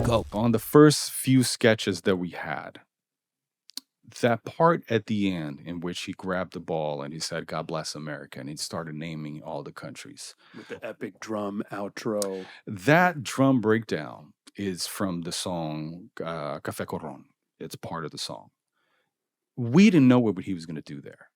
Go. On the first few sketches that we had, that part at the end in which he grabbed the ball and he said, God bless America, and he started naming all the countries. With the epic drum outro. That drum breakdown is from the song Café Corron. It's part of the song. We didn't know what he was going to do there.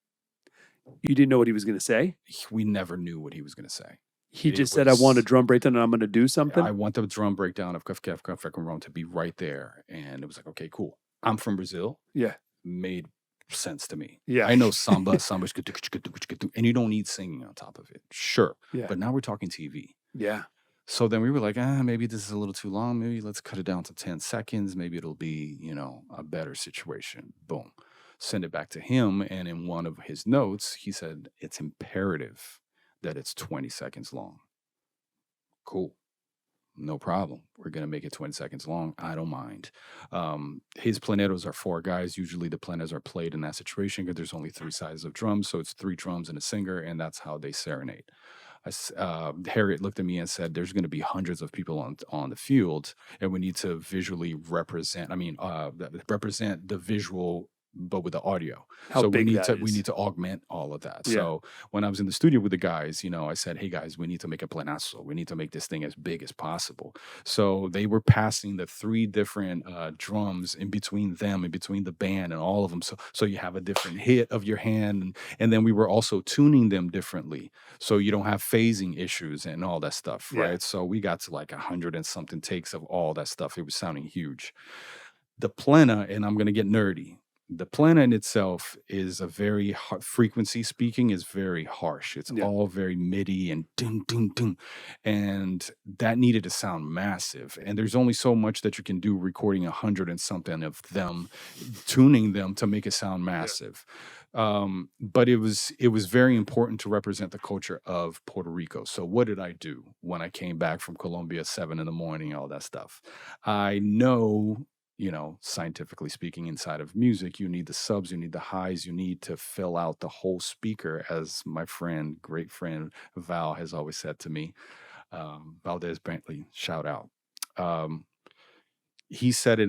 You didn't know what he was going to say? We never knew what he was going to say. He just said, I want a drum breakdown and I'm going to do something? I want the drum breakdown of Café Corron to be right there. And it was like, okay, cool. I'm from Brazil. Yeah. Made sense to me. Yeah. I know samba, and you don't need singing on top of it. Sure. Yeah. But now we're talking TV. Yeah. So then we were like, maybe this is a little too long. Maybe let's cut it down to 10 seconds. Maybe it'll be, a better situation. Boom. Send it back to him. And in one of his notes, he said, it's imperative that it's 20 seconds long. Cool. No problem. We're going to make it 20 seconds long. I don't mind. His planeros are 4 guys. Usually the planeros are played in that situation because there's only 3 sides of drums. So it's 3 drums and a singer, and that's how they serenade. Harriet looked at me and said, there's going to be hundreds of people on the field, and we need to visually represent the visual, but with the audio. How big that is. We need to augment all of that. Yeah. So when I was in the studio with the guys, I said, hey guys, we need to make a planazo. We need to make this thing as big as possible. So they were passing the 3 different drums in between them, in between the band and all of them. So you have a different hit of your hand. And then we were also tuning them differently. So you don't have phasing issues and all that stuff, right? Yeah. So we got to like 100 and something takes of all that stuff. It was sounding huge. The plena, and I'm going to get nerdy. The plena in itself is a very frequency speaking is very harsh. It's all very MIDI and ding, ding, ding. And that needed to sound massive. And there's only so much that you can do recording 100 and something of them, tuning them to make it sound massive. But it was very important to represent the culture of Puerto Rico. So what did I do when I came back from Colombia, 7 a.m, all that stuff? I know, scientifically speaking, inside of music, you need the subs, you need the highs, you need to fill out the whole speaker, as my great friend Val has always said to me. Valdez Brantley, shout out. He said it,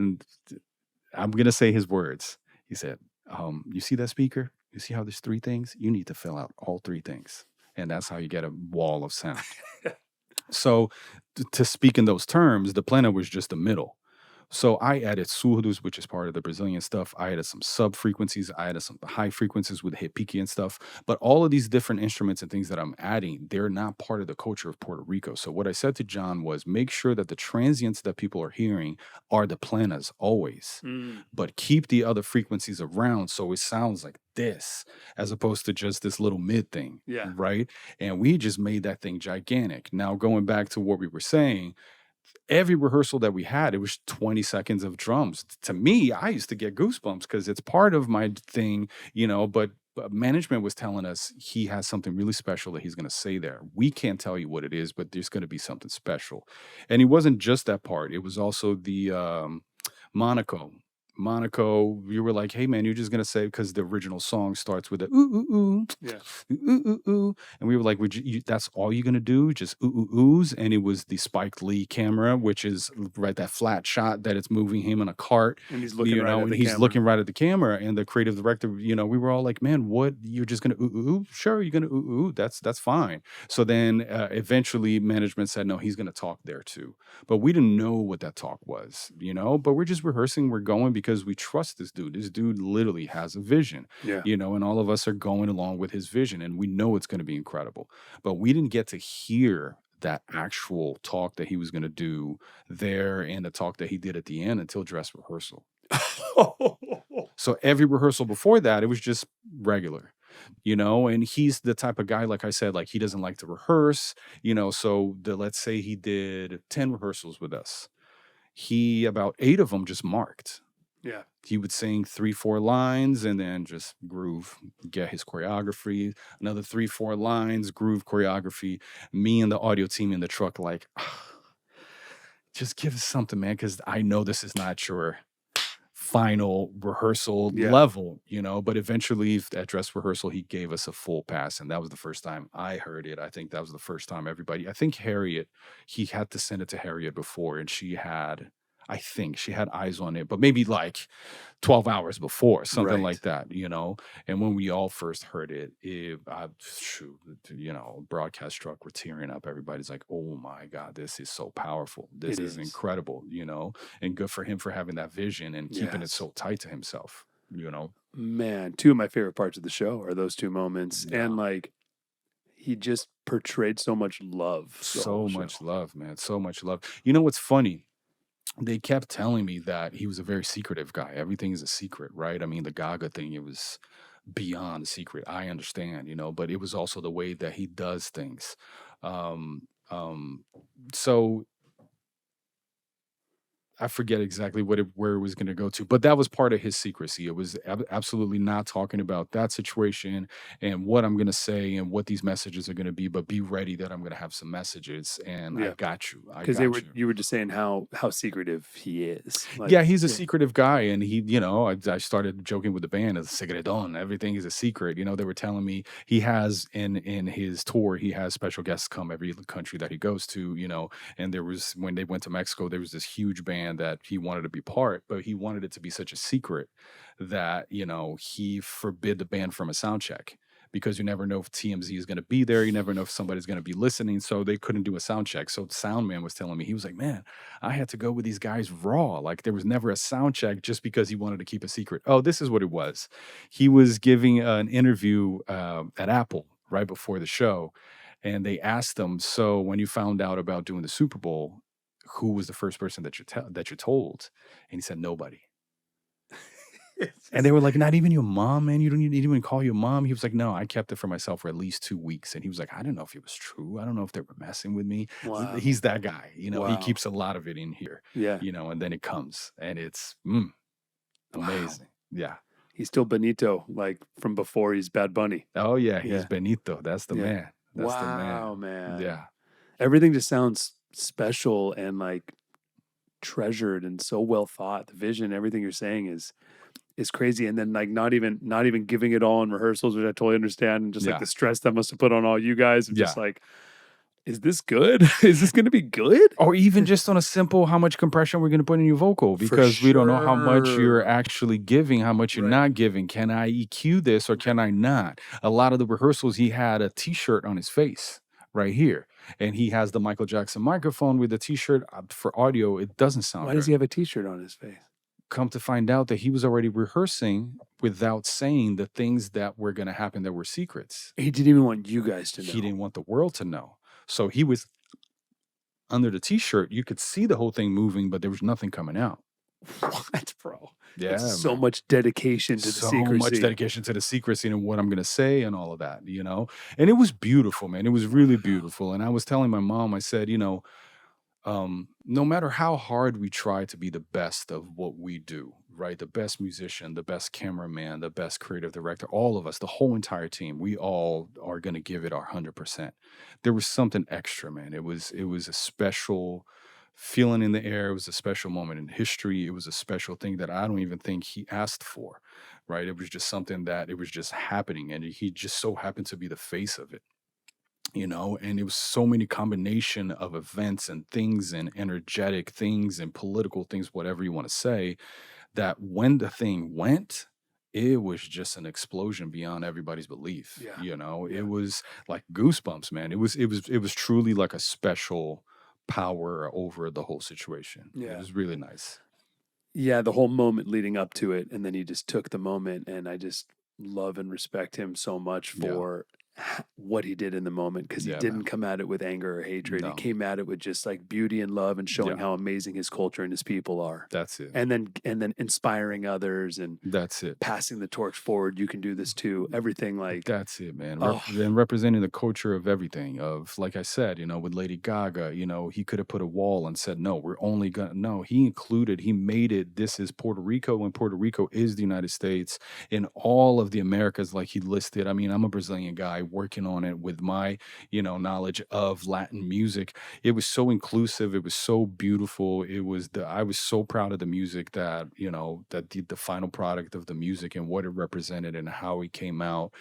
I'm going to say his words. He said, you see that speaker? You see how there's 3 things? You need to fill out all 3 things. And that's how you get a wall of sound. So to speak in those terms, the plena was just the middle. So I added surdos, which is part of the Brazilian stuff. I added some sub frequencies. I added some high frequencies with repique and stuff. But all of these different instruments and things that I'm adding, they're not part of the culture of Puerto Rico. So what I said to John was, make sure that the transients that people are hearing are the plenas always, but keep the other frequencies around so it sounds like this, as opposed to just this little mid thing. Yeah. Right. And we just made that thing gigantic. Now, going back to what we were saying, every rehearsal that we had, it was 20 seconds of drums. To me, I used to get goosebumps because it's part of my thing, but management was telling us he has something really special that he's going to say there. We can't tell you what it is, but there's going to be something special. And it wasn't just that part. It was also the Monaco, you were like, hey man, you're just gonna say, because the original song starts with a ooh ooh ooh, yeah, ooh ooh ooh, and we were like, that's all you're gonna do, just ooh ooh oohs? And it was the Spike Lee camera, which is right, that flat shot that it's moving him in a cart, and he's looking looking right at the camera. And the creative director, we were all like, man, what? You're just gonna ooh ooh ooh? Sure, you're gonna ooh ooh. That's fine. So then eventually management said, no, he's gonna talk there too. But we didn't know what that talk was, But we're just rehearsing. We're going because we trust this dude. This dude literally has a vision, and all of us are going along with his vision, and we know it's going to be incredible. But we didn't get to hear that actual talk that he was going to do there and the talk that he did at the end until dress rehearsal. So every rehearsal before that, it was just regular. And he's the type of guy, like I said, like he doesn't like to rehearse, so let's say he did 10 rehearsals with us. About 8 of them just marked. Yeah. He would sing 3-4 lines and then just groove, get his choreography, another 3-4 lines, groove, choreography. Me and the audio team in the truck, like, just give us something, man, because I know this is not your final rehearsal level, but eventually at dress rehearsal, he gave us a full pass. And that was the first time I heard it. I think that was the first time I think Harriet, he had to send it to Harriet before, and she had, I think she had eyes on it, but maybe like 12 hours before, something like Right. that, And when we all first heard it, broadcast truck, we're tearing up. Everybody's like, oh my God, this is so powerful. This It is is. incredible, and good for him for having that vision and keeping it Yes. so tight to himself. Man, two of my favorite parts of the show are those two moments. Yeah. And like, he just portrayed so much love. The So whole much show. love, man. So much love. You know what's funny? They kept telling me that he was a very secretive guy. Everything is a secret, right? I mean, the Gaga thing, it was beyond a secret. I understand, but it was also the way that he does things. Um, so I forget exactly where it was going to go to, but that was part of his secrecy. It was absolutely not talking about that situation and what I'm going to say and what these messages are going to be, but be ready that I'm going to have some messages and I Yeah. got you. I Because got you. you were just saying how secretive he is. Like, Yeah, he's a secretive guy, and I started joking with the band as secreton. Everything is a secret. They were telling me he has in his tour, he has special guests come every country that he goes to. And there was when they went to Mexico, there was this huge band that he wanted to be part, but he wanted it to be such a secret that he forbid the band from a sound check. Because you never know if TMZ is going to be there. You never know if somebody's going to be listening. So they couldn't do a sound check. So the sound man was telling me, he was like, man, I had to go with these guys raw. Like there was never a sound check just because he wanted to keep a secret. Oh, this is what it was. He was giving an interview at Apple right before the show. And they asked him, so when you found out about doing the Super Bowl, who was the first person that you told? And he said, nobody. And they were like, not even your mom, man. You didn't even call your mom. He was like, no, I kept it for myself for at least 2 weeks. And he was like, I don't know if it was true. I don't know if they were messing with me. Wow. He's that guy. He Wow. keeps a lot of it in here. Yeah. And then it comes and it's amazing. Wow. Yeah. He's still Benito, like from before he's Bad Bunny. Oh, yeah. He's Benito. That's the man. That's the wow, man. Yeah. Everything just sounds special and like treasured and so well thought. The vision, everything you're saying is crazy. And then like not even giving it all in rehearsals, which I totally understand. And just like the stress that must have put on all you guys of just like, is this good? Is this going to be good? Or even just on a simple, how much compression we're going to put in your vocal because we don't know how much you're actually giving, how much you're not giving. Can I EQ this or can I not? A lot of the rehearsals, he had a t-shirt on his face right here. And he has the Michael Jackson microphone with the t-shirt for audio. It doesn't sound Why does he have a t-shirt on his face? Come to find out that he was already rehearsing without saying the things that were going to happen that were secrets. He didn't even want you guys to know. He didn't want the world to know. So he was under the t-shirt. You could see the whole thing moving, but there was nothing coming out. What, bro? Yeah, that's so much dedication to the secrecy. So much dedication to the secrecy and what I'm going to say and all of that, And it was beautiful, man. It was really beautiful. And I was telling my mom, I said, no matter how hard we try to be the best of what we do, right? The best musician, the best cameraman, the best creative director, all of us, the whole entire team, we all are going to give it our 100%. There was something extra, man. It was a special feeling in the air. It was a special moment in history. It was a special thing that I don't even think he asked for, right? It was just something that it was just happening. And he just so happened to be the face of it. And it was so many combination of events and things and energetic things and political things, whatever you want to say, that when the thing went, it was just an explosion beyond everybody's belief. It was like goosebumps, man. It was truly like a special power over the whole situation. It was really nice. Yeah, the whole moment leading up to it, and then he just took the moment, and I just love and respect him so much for what he did in the moment, because he didn't come at it with anger or hatred. No. He came at it with just like beauty and love and showing how amazing his culture and his people are. That's it. And then inspiring others and that's it. Passing the torch forward. You can do this too. Everything like that's it, man. And representing the culture of everything. Of like I said, with Lady Gaga, he could have put a wall and said, no, we're only gonna. No, he made it. This is Puerto Rico, and Puerto Rico is the United States. In all of the Americas, like he listed. I mean, I'm a Brazilian guy working on it with my knowledge of Latin music. It was so inclusive, it was so beautiful. I was so proud of the music that the final product of the music and what it represented and how it came out,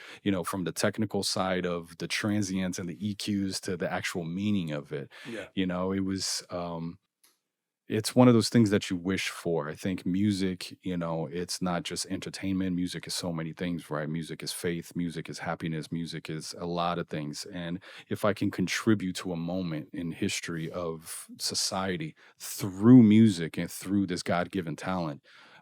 from the technical side of the transients and the EQs to the actual meaning of it. It was it's one of those things that you wish for. I think music, it's not just entertainment. Music is so many things, right? Music is faith, music is happiness, music is a lot of things. And if I can contribute to a moment in history of society through music and through this God-given talent,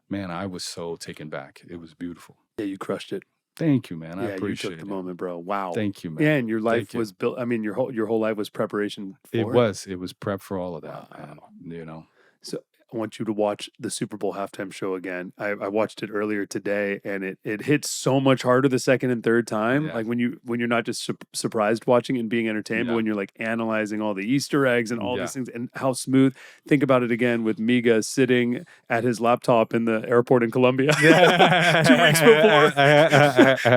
man, I was so taken back. It was beautiful. Yeah, you crushed it. Thank you, man. I Yeah, you took appreciate the it. moment, bro. Wow. Thank you, man. Yeah, and your life Thank you. was built. I mean, your whole life was preparation for It it. was prep for all of that, man. Wow. So I want you to watch the Super Bowl halftime show again. I watched it earlier today, and it hits so much harder the second and third time. Yeah. Like when you're not just surprised watching it and being entertained, but Yeah. when you're like analyzing all the Easter eggs and all Yeah. these things and how smooth. Think about it again with Miga sitting at his laptop in the airport in Colombia 2 weeks before.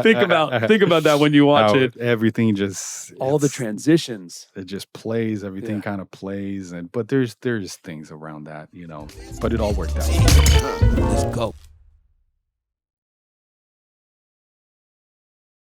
think about that when you watch it. Everything just All the transitions. It just plays. Everything kind of plays, but there's things around that, but it all worked out. Let's go.